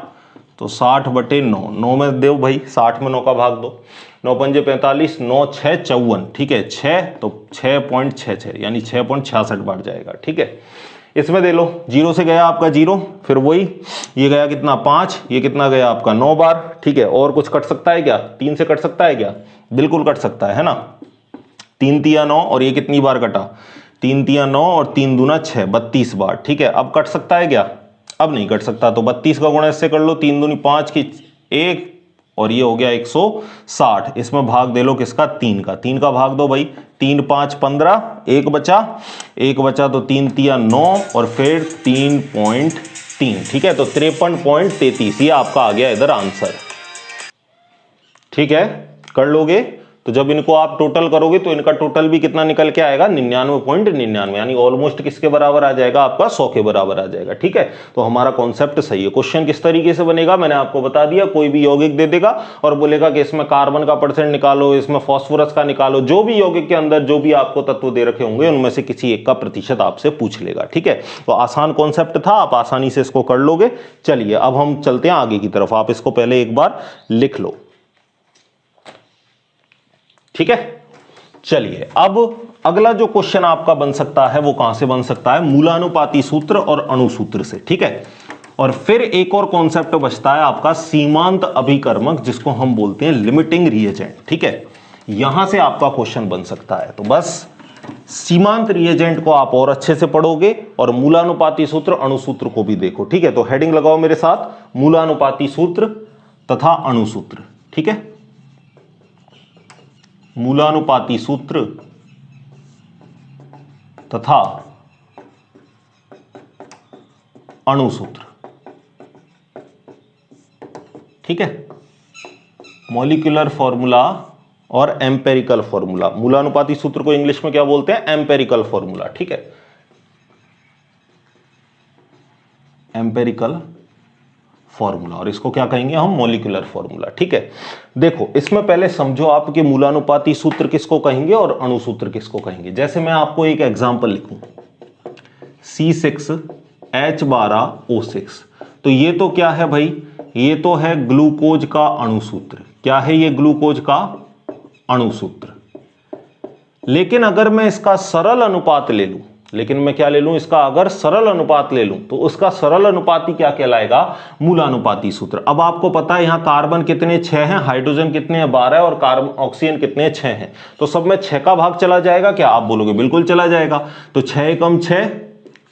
तो 60 बटे 9, 9 में दो भाई, 60 में 9 का भाग दो, 9 पंजे 45, 9 6 54, ठीक है, 6 तो 6.66 यानी 6.66 बार जाएगा, ठीक है। इसमें दे लो, जीरो से गया आपका जीरो, फिर वही ये गया कितना 5, ये कितना गया आपका 9 बार, ठीक है। और कुछ कट सकता है क्या, 3 से कट सकता है क्या, बिल्कुल कट सकता है ना, 3 तिया 9, और ये कितनी बार कटा 3 तिया 9 और 3 दूना 6, 32 बार, ठीक है। अब कट सकता है क्या, अब नहीं कट सकता, तो 32 का गुणा इससे कर लो, 3 दूनी 5 की 1, और ये हो गया 160, इसमें भाग दे लो किसका 3 का, 3 का भाग दो भाई, 3 5 15, एक बचा तो 3 तिया 9 और फिर 3.3, ठीक है, तो 53.33 ये आपका आ गया इधर आंसर, ठीक है। कर लोगे तो जब इनको आप टोटल करोगे तो इनका टोटल भी कितना निकल के आएगा 99.99, यानी ऑलमोस्ट किसके बराबर आ जाएगा आपका 100 के बराबर आ जाएगा, ठीक है। तो हमारा कॉन्सेप्ट सही है। क्वेश्चन किस तरीके से बनेगा मैंने आपको बता दिया, कोई भी यौगिक दे देगा और बोलेगा कि इसमें कार्बन का परसेंट निकालो, इसमें फॉस्फोरस का निकालो, जो भी यौगिक के अंदर जो भी आपको तत्व दे रखे होंगे उनमें से किसी एक का प्रतिशत आपसे पूछ लेगा, ठीक है। तो आसान कॉन्सेप्ट था, आप आसानी से इसको कर लोगे। चलिए अब हम चलते हैं आगे की तरफ, आप इसको पहले एक बार लिख लो, ठीक है। चलिए अब अगला जो क्वेश्चन आपका बन सकता है वो कहां से बन सकता है, मूलानुपाती सूत्र और अणु सूत्र से, ठीक है। और फिर एक और कॉन्सेप्ट बचता है आपका सीमांत अभिकर्मक, जिसको हम बोलते हैं लिमिटिंग रिएजेंट, ठीक है। यहां से आपका क्वेश्चन बन सकता है, तो बस सीमांत रिएजेंट को आप और अच्छे से पढ़ोगे और मूलानुपाती सूत्र अणु सूत्र को भी देखो, ठीक है। तो हेडिंग लगाओ मेरे साथ, मूलानुपाती सूत्र तथा अणु सूत्र, ठीक है। मूलानुपाती सूत्र तथा अणु सूत्र, ठीक है। मॉलिक्यूलर फॉर्मूला और एम्पेरिकल फॉर्मूला, मूलानुपाती सूत्र को इंग्लिश में क्या बोलते हैं, एम्पेरिकल फॉर्मूला, ठीक है, एम्पेरिकल फॉर्मूला, और इसको क्या कहेंगे हम, मॉलिक्यूलर फॉर्मूला, ठीक है। देखो इसमें पहले समझो आप कि मूलानुपाती सूत्र किसको कहेंगे और अणु सूत्र किसको कहेंगे। जैसे मैं आपको एक एग्जांपल लिखूं, C6H12O6, तो ये तो क्या है भाई, ये तो है ग्लूकोज का अणु सूत्र, क्या है ये, ग्लूकोज का अणु सूत्र। लेकिन अगर मैं इसका सरल अनुपात ले लूं, लेकिन मैं क्या ले लूं, इसका अगर सरल अनुपात ले लूं तो उसका सरल अनुपाती क्या कहलाएगा, मूलानुपाती सूत्र। अब आपको पता है यहां कार्बन कितने 6 हैं, हाइड्रोजन कितने हैं 12 और कार्बन ऑक्सीजन कितने 6 हैं, तो सब में 6 का भाग चला जाएगा क्या, आप बोलोगे बिल्कुल चला जाएगा। तो 6 एकम 6,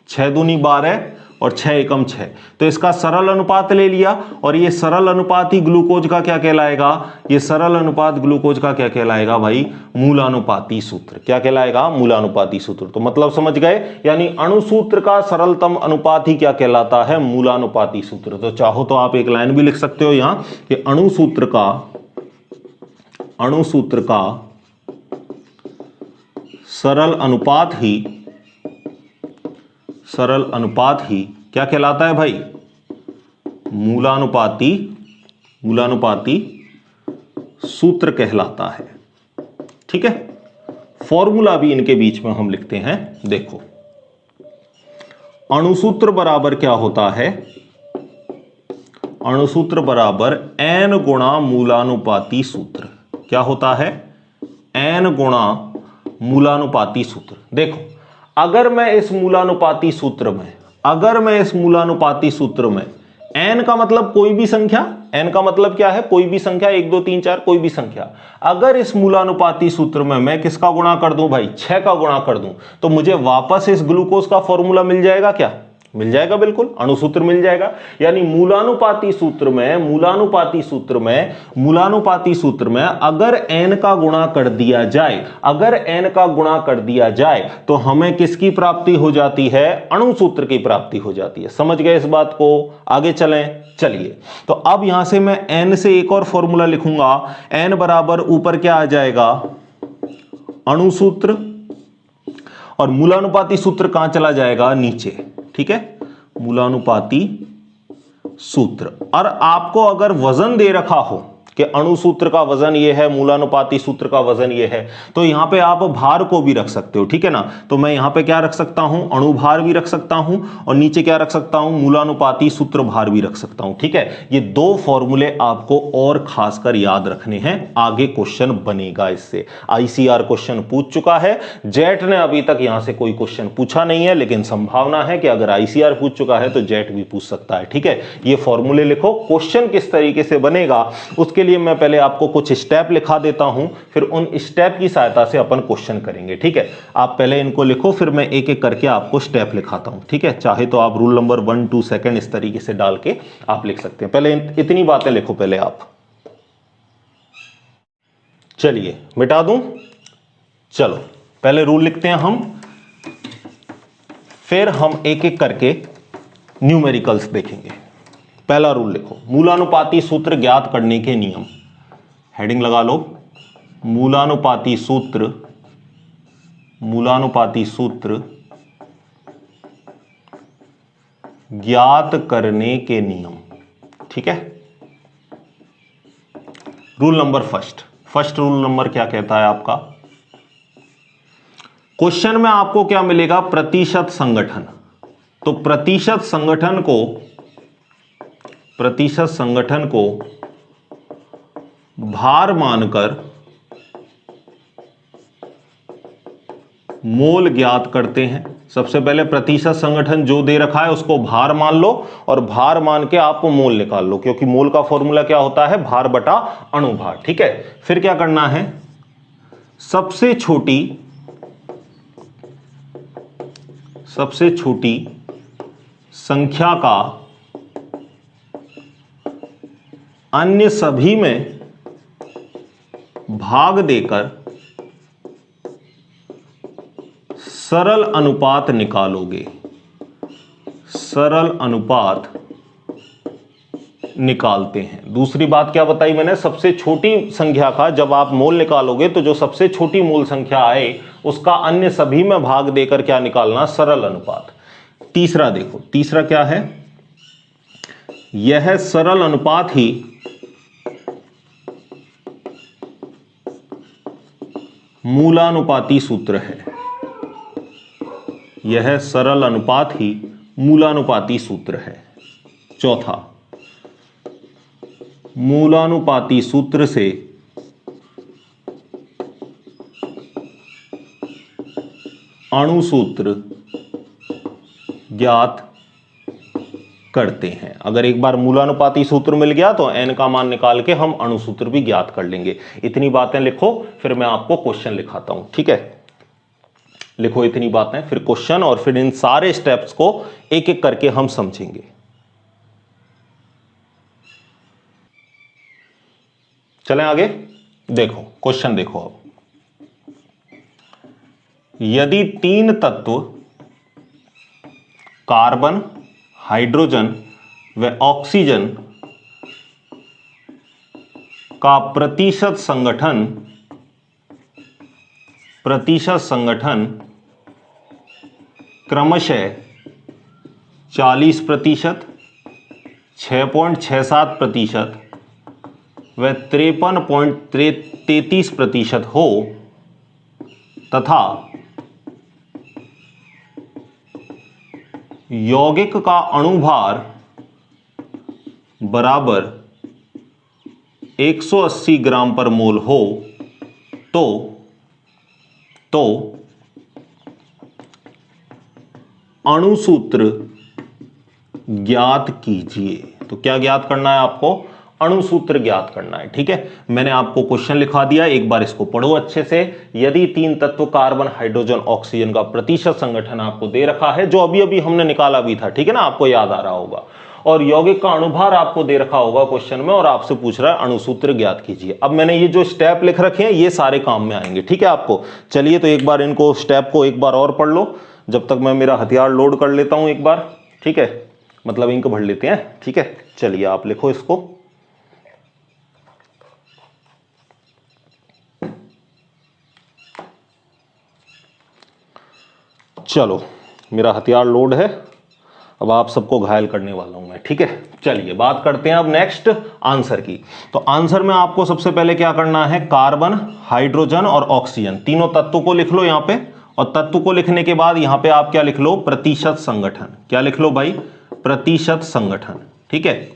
6 दूनी 12 और 6 एकम 6, तो इसका सरल अनुपात ले लिया और ये सरल अनुपात ही ग्लूकोज का क्या कहलाएगा, ये सरल अनुपात ग्लूकोज का क्या कहलाएगा भाई, मूलानुपाती सूत्र। क्या कहलाएगा, मूलानुपाती सूत्र। तो मतलब समझ गए, यानी अणुसूत्र का सरलतम अनुपात ही क्या कहलाता है, मूलानुपाती सूत्र। तो चाहो तो आप एक लाइन भी लिख सकते हो यहां कि अणुसूत्र का सरल अनुपात ही क्या कहलाता है भाई, मूलानुपाती सूत्र कहलाता है। ठीक है, फॉर्मूला भी इनके बीच में हम लिखते हैं। देखो, अणुसूत्र बराबर क्या होता है, अणुसूत्र बराबर n गुणा मूलानुपाती सूत्र। क्या होता है, n गुणा मूलानुपाती सूत्र। देखो, अगर मैं इस मूलानुपाती सूत्र में n का मतलब कोई भी संख्या, n का मतलब क्या है, कोई भी संख्या, 1 2 3 4 कोई भी संख्या, अगर इस मूलानुपाती सूत्र में मैं किसका गुणा कर दूं भाई, 6 का गुणा कर दूं, तो मुझे वापस इस ग्लूकोज का फॉर्मूला मिल जाएगा। क्या मिल जाएगा, बिल्कुल अणुसूत्र मिल जाएगा। यानी मूलानुपाती सूत्र में अगर n का गुणा कर दिया जाए, तो हमें किसकी प्राप्ति हो जाती है, अणुसूत्र की प्राप्ति हो जाती है। समझ गए इस बात को, आगे चलें। चलिए, तो अब यहां से मैं n से एक और फॉर्मूला लिखूंगा, n बराबर ऊपर क्या आ जाएगा, अणुसूत्र, और मूलानुपाती सूत्र कहां चला जाएगा, नीचे। ठीक है, मूलानुपाती सूत्र। और आपको अगर वजन दे रखा हो कि अणुसूत्र का वजन ये है, मूलानुपाती सूत्र का वजन ये है, तो यहां पे आप भार को भी रख सकते हो। ठीक है ना, तो मैं यहां पे क्या रख सकता हूं, अणुभार भी रख सकता हूं, और नीचे क्या रख सकता हूं, मूलानुपाती सूत्र भार भी रख सकता हूं। ठीक है, ये दो फॉर्मूले आपको और खासकर याद रखने हैं, आगे क्वेश्चन बनेगा इससे। आईसीआर क्वेश्चन पूछ चुका है, जेट ने अभी तक यहां से कोई क्वेश्चन पूछा नहीं है, लेकिन संभावना है कि अगर आईसीआर पूछ चुका है तो जेट भी पूछ सकता है। ठीक है, ये फॉर्मूले लिखो। क्वेश्चन किस तरीके से बनेगा उसके लिए मैं पहले आपको कुछ स्टेप लिखा देता हूं, फिर उन स्टेप की सहायता से अपन क्वेश्चन करेंगे। ठीक है, आप पहले इनको लिखो, फिर मैं एक एक करके आपको स्टेप लिखाता हूं। ठीक है, चाहे तो आप रूल नंबर 1 2 सेकंड इस तरीके से डाल के आप लिख सकते हैं। पहले इतनी बातें लिखो पहले आप। चलिए मिटा दूं, चलो पहले रूल लिखते हैं हम, फिर हम एक एक करके न्यूमेरिकल्स देखेंगे। पहला रूल लिखो, मूलानुपाती सूत्र ज्ञात करने के नियम। हेडिंग लगा लो, मूलानुपाती सूत्र ज्ञात करने के नियम। ठीक है, rule number first rule number क्या कहता है आपका, क्वेश्चन में आपको क्या मिलेगा, प्रतिशत संगठन। तो प्रतिशत संगठन को भार मानकर मोल ज्ञात करते हैं। सबसे पहले प्रतिशत संगठन जो दे रखा है उसको भार मान लो, और भार मान के आप मोल निकाल लो, क्योंकि मोल का फॉर्मूला क्या होता है, भार बटा अणुभार। ठीक है, फिर क्या करना है, सबसे छोटी संख्या का अन्य सभी में भाग देकर सरल अनुपात निकालोगे। सरल अनुपात निकालते हैं। दूसरी बात क्या बताई मैंने, सबसे छोटी संख्या का जब आप मोल निकालोगे तो जो सबसे छोटी मूल संख्या आए उसका अन्य सभी में भाग देकर क्या निकालना, सरल अनुपात। तीसरा देखो, तीसरा क्या है, यह सरल अनुपात ही मूलानुपाती सूत्र है। यह सरल अनुपात ही मूलानुपाती सूत्र है। चौथा, मूलानुपाती सूत्र से अणुसूत्र ज्ञात करते हैं। अगर एक बार मूलानुपाती सूत्र मिल गया तो n का मान निकाल के हम अणुसूत्र भी ज्ञात कर लेंगे। इतनी बातें लिखो, फिर मैं आपको क्वेश्चन लिखाता हूं। ठीक है, लिखो इतनी बातें, फिर क्वेश्चन और फिर इन सारे स्टेप्स को एक एक करके हम समझेंगे। चलें आगे, देखो क्वेश्चन देखो। अब यदि 3 तत्व कार्बन, हाइड्रोजन व ऑक्सीजन का प्रतिशत संगठन क्रमशः 40%, 6.67% व 53.33% हो तथा यौगिक का अणुभार बराबर 180 ग्राम पर मोल हो तो अणुसूत्र ज्ञात कीजिए। तो क्या ज्ञात करना है आपको? अणुसूत्र ज्ञात करना है। ठीक है, मैंने आपको क्वेश्चन लिखा दिया, एक बार इसको पढ़ो अच्छे से। यदि 3 तत्व कार्बन, हाइड्रोजन, ऑक्सीजन का प्रतिशत संगठन आपको दे रखा है, जो अभी अभी हमने निकाला भी था, ठीक है ना, आपको याद आ रहा होगा, और यौगिक का अणुभार आपको दे रखा होगा क्वेश्चन में, और आपसे पूछ रहा है अणुसूत्र ज्ञात कीजिए। अब मैंने ये जो स्टेप लिख रखे हैं ये सारे काम में आएंगे, ठीक है आपको। चलिए तो एक बार इनको स्टेप को एक बार और पढ़ लो, जब तक मैं मेरा हथियार लोड कर लेता हूं एक बार, ठीक है, मतलब इंक भर लेते हैं, ठीक है। चलिए आप लिखो इसको। चलो मेरा हथियार लोड है, अब आप सबको घायल करने वाला हूं मैं, ठीक है। चलिए बात करते हैं अब नेक्स्ट आंसर की। तो आंसर में आपको सबसे पहले क्या करना है, कार्बन, हाइड्रोजन और ऑक्सीजन तीनों तत्वों को लिख लो यहां पे, और तत्व को लिखने के बाद यहां पे आप क्या लिख लो, प्रतिशत संगठन। क्या लिख लो भाई? प्रतिशत संगठन, ठीक है।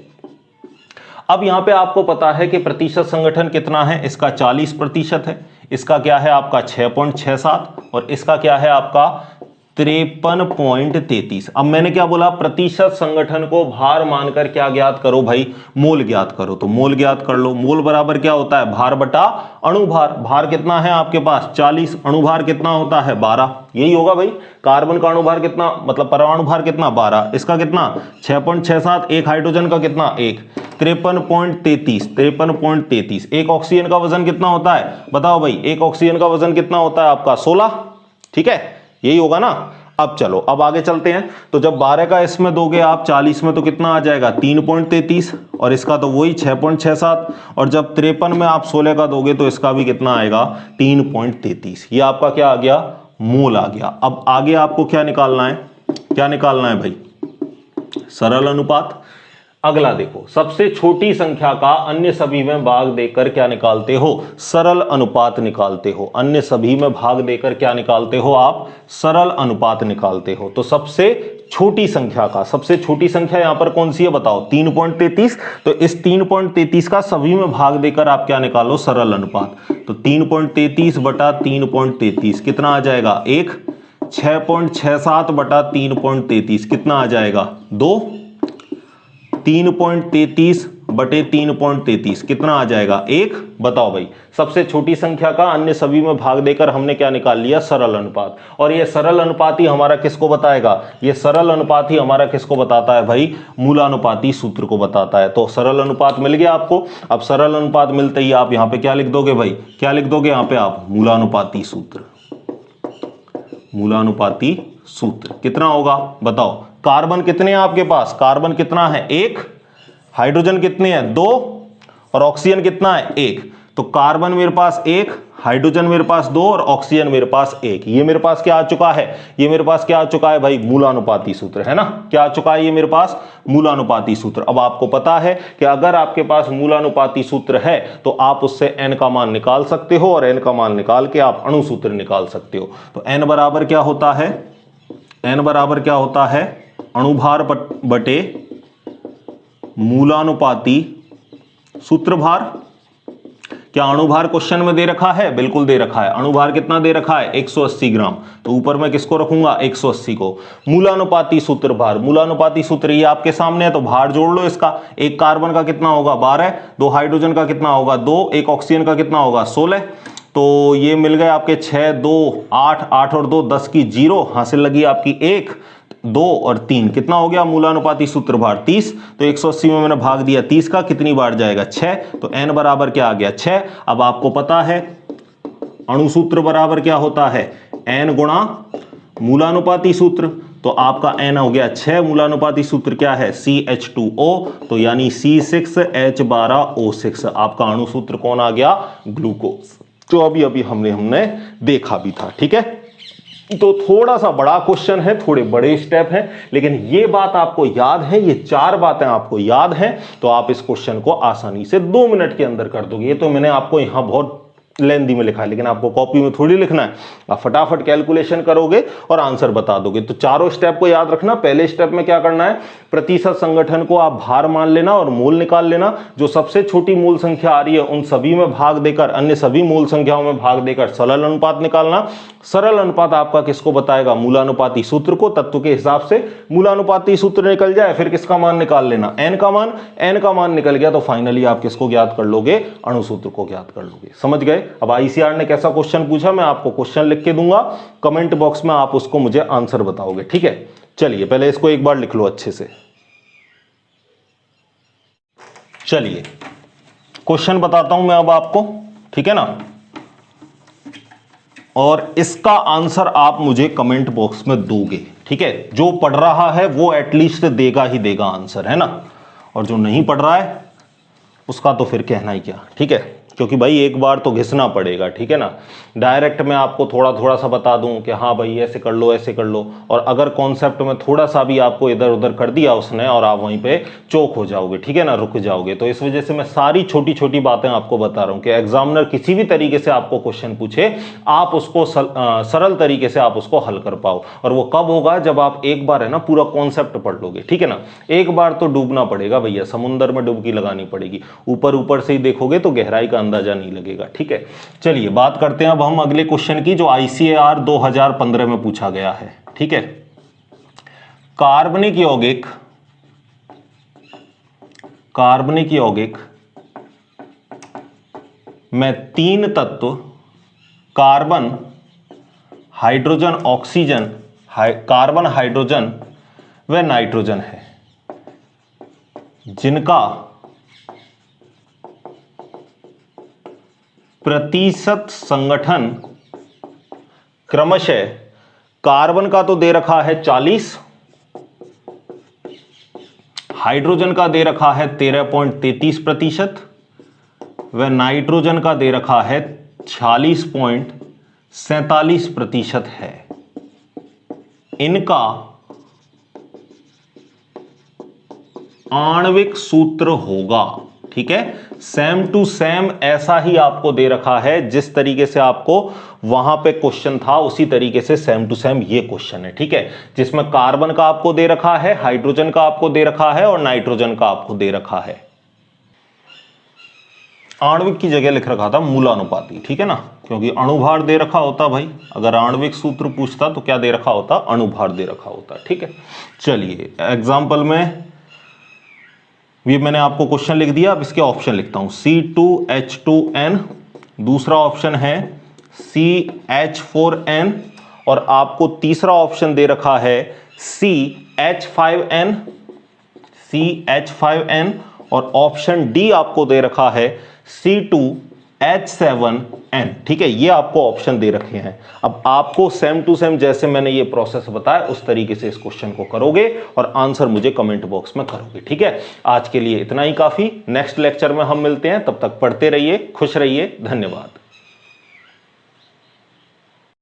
अब यहां पे आपको पता है कि प्रतिशत संगठन कितना है, इसका 40% है, इसका क्या है आपका 6.67, और इसका क्या है आपका 53.33। अब मैंने क्या बोला, प्रतिशत संगठन को भार मानकर क्या ज्ञात करो भाई, मोल ज्ञात करो। तो मोल ज्ञात कर लो। मोल बराबर क्या होता है, भार बटा अणुभार। भार कितना है आपके पास 40, अणुभार कितना होता है 12, यही होगा भाई। कार्बन का अणुभार कितना, मतलब परमाणु भार कितना 12, इसका कितना 6.67, एक हाइड्रोजन का कितना 1, 53.33। एक ऑक्सीजन का वजन कितना होता है बताओ भाई, एक ऑक्सीजन का वजन कितना होता है आपका 16, ठीक है, यही होगा ना। अब चलो अब आगे चलते हैं। तो जब 12 का इसमें दोगे आप 40 में तो कितना आ जाएगा 3.33, और इसका तो वही 6.67, और जब 53 में आप 16 का दोगे तो इसका भी कितना आएगा 3.33। ये आपका क्या आ गया, मोल आ गया। अब आगे आपको क्या निकालना है, क्या निकालना है भाई, सरल अनुपात। अगला देखो, सबसे छोटी संख्या का अन्य सभी में भाग देकर क्या निकालते हो, सरल अनुपात निकालते हो। अन्य सभी में भाग देकर क्या निकालते हो आप, सरल अनुपात निकालते हो। तो सबसे छोटी संख्या का, सबसे छोटी संख्या यहां पर कौन सी है बताओ, 3.33। तो इस 3.33 का सभी में भाग देकर आप क्या निकालो, सरल अनुपात। तो 3.33 बटा 3.33 कितना आ जाएगा 1, 6.67 बटा 3.33 कितना आ जाएगा 2, 3.33 बटे 3.33 कितना आ जाएगा 1। बताओ भाई, सबसे छोटी संख्या का अन्य सभी में भाग देकर हमने क्या निकाल लिया, सरल अनुपात। और ये सरल अनुपात ही हमारा किसको बताएगा, ये सरल अनुपात ही हमारा किसको बताता है भाई, मूलानुपाती सूत्र को बताता है। तो सरल अनुपात मिल गया आपको। अब सरल अनुपात मिलते ही आप यहां पे क्या लिख दोगे भाई, क्या लिख दोगे यहां पे आप, मूलानुपाती सूत्र। मूलानुपाती सूत्र कितना होगा बताओ। कार्बन कितने हैं आपके पास, कार्बन कितना है 1, हाइड्रोजन कितने हैं 2, और ऑक्सीजन कितना है 1। तो कार्बन मेरे पास 1, हाइड्रोजन मेरे पास 2 और ऑक्सीजन मेरे पास 1। ये मेरे पास क्या आ चुका है, ये मेरे पास क्या आ चुका है भाई, मूलानुपाती सूत्र, है ना। क्या आ चुका है ये मेरे पास, मूलानुपाती सूत्र। अब आपको पता है कि अगर आपके पास मूलानुपाती सूत्र है तो आप उससे n का मान निकाल सकते हो, और n का मान निकाल के आप अणुसूत्र निकाल सकते हो। तो n बराबर क्या होता है, n बराबर क्या होता है, अणुभार बटे मूलानुपाती सूत्रभार। क्या अणुभार क्वेश्चन में दे रखा है, बिल्कुल दे रखा है। अणुभार कितना दे रखा है 180 ग्राम, तो ऊपर मैं किसको रखूंगा 180 को। मूलानुपाती सूत्रभार, मूलानुपाती सूत्र ये आपके सामने है, तो भार जोड़ लो इसका। एक कार्बन का कितना होगा 12, 2 हाइड्रोजन का कितना होगा 2, एक ऑक्सीजन का कितना होगा 16। तो ये मिल गए आपके 6, 2, 8, 8 और 2 10 की 0, हासिल लगी आपकी 1, 2 और 3, कितना हो गया मूलानुपाती सूत्र भार 30। तो 180 में मैंने भाग दिया 30 का, कितनी बार जाएगा 6, तो n बराबर क्या आ गया 6। अब आपको पता है अणुसूत्र बराबर क्या होता है, n गुणा मूलानुपाती सूत्र, तो आपका n हो गया 6, मूलानुपाती सूत्र क्या है CH2O, तो यानी C6H12O6, आपका अणुसूत्र कौन आ गया, ग्लूकोज, जो अभी हमने देखा भी था। ठीक है, तो थोड़ा सा बड़ा क्वेश्चन है, थोड़े बड़े स्टेप हैं, लेकिन ये बात आपको याद है, ये 4 बातें आपको याद हैं, तो आप इस क्वेश्चन को आसानी से 2 मिनट के अंदर कर दोगे। ये तो मैंने आपको यहां बहुत लेंदी में लिखा है, लेकिन आपको कॉपी में थोड़ी लिखना है, आप फटाफट कैलकुलेशन करोगे और आंसर बता दोगे। तो चारों स्टेप को याद रखना। पहले स्टेप में क्या करना है, प्रतिशत संगठन को आप भार मान लेना और मूल निकाल लेना। जो सबसे छोटी मूल संख्या आ रही है उन सभी में भाग देकर, अन्य सभी मूल संख्याओं में भाग देकर सरल अनुपात निकालना। सरल अनुपात आपका किसको बताएगा, मूलानुपाती सूत्र को। तत्व के हिसाब से मूलानुपाती सूत्र निकल जाए, फिर किसका मान निकाल लेना, n का मान। n का मान निकल गया तो फाइनली आप किसको ज्ञात कर लोगे, अणुसूत्र को ज्ञात कर लोगे। समझ गए। अब आईसीआर ने कैसा क्वेश्चन पूछा, मैं आपको क्वेश्चन लिख के दूंगा, कमेंट बॉक्स में आप उसको मुझे आंसर बताओगे। ठीक है, चलिए पहले इसको एक बार लिख लो अच्छे से। चलिए क्वेश्चन बताता हूं मैं अब आपको, ठीक है ना, और इसका आंसर आप मुझे कमेंट बॉक्स में दोगे। ठीक है, जो पढ़ रहा है वो एटलीस्ट देगा ही देगा आंसर, है ना, और जो नहीं पढ़ रहा है उसका तो फिर कहना ही क्या। ठीक है, क्योंकि भाई एक बार तो घिसना पड़ेगा। ठीक है ना, डायरेक्ट मैं आपको थोड़ा थोड़ा सा बता दूं कि हाँ भाई ऐसे कर लो ऐसे कर लो, और अगर कॉन्सेप्ट में थोड़ा सा भी आपको इधर उधर कर दिया उसने और आप वहीं पे चौक हो जाओगे, ठीक है ना, रुक जाओगे। तो इस वजह से मैं सारी छोटी छोटी बातें आपको बता रहा हूं कि एग्जामिनर किसी भी तरीके से आपको क्वेश्चन पूछे, आप उसको सरल तरीके से आप उसको हल कर पाओ। और वो कब होगा, जब आप एक बार है ना पूरा कॉन्सेप्ट पढ़ लोगे। ठीक है ना, एक बार तो डूबना पड़ेगा भैया, समुद्र में डुबकी लगानी पड़ेगी, ऊपर ऊपर से ही देखोगे तो गहराई का अंदाजा नहीं लगेगा। ठीक है, चलिए बात करते हैं अब हम अगले क्वेश्चन की, जो आईसीएआर 2015 में पूछा गया है। ठीक है, कार्बनिक यौगिक में 3 तत्व carbon hydrogen oxygen, carbon hydrogen व नाइट्रोजन है, जिनका प्रतिशत संगठन क्रमशः कार्बन का तो दे रखा है 40, हाइड्रोजन का दे रखा है 13.33% व नाइट्रोजन का दे रखा है 46.47% है। इनका आणविक सूत्र होगा। ठीक है, सेम टू सेम ऐसा ही आपको दे रखा है, जिस तरीके से आपको वहां पे क्वेश्चन था उसी तरीके से सेम टू सेम ये क्वेश्चन है। ठीक है, जिसमें कार्बन का आपको दे रखा है, हाइड्रोजन का आपको दे रखा है और नाइट्रोजन का आपको दे रखा है। आणविक की जगह लिख रखा था मूलानुपाती। ठीक है ना, क्योंकि अणुभार दे रखा होता भाई, अगर आणविक सूत्र पूछता तो क्या दे रखा होता, अणुभार दे रखा होता। ठीक है, चलिए एग्जाम्पल में ये मैंने आपको क्वेश्चन लिख दिया, अब इसके ऑप्शन लिखता हूं। C2H2N, दूसरा ऑप्शन है CH4N, और आपको तीसरा ऑप्शन दे रखा है CH5N, और ऑप्शन डी आपको दे रखा है C2H7N। ठीक है, ये आपको ऑप्शन दे रखे हैं। अब आपको सेम टू सेम जैसे मैंने ये प्रोसेस बताया उस तरीके से इस क्वेश्चन को करोगे और आंसर मुझे कमेंट बॉक्स में करोगे। ठीक है, आज के लिए इतना ही काफी। नेक्स्ट लेक्चर में हम मिलते हैं, तब तक पढ़ते रहिए, खुश रहिए, धन्यवाद।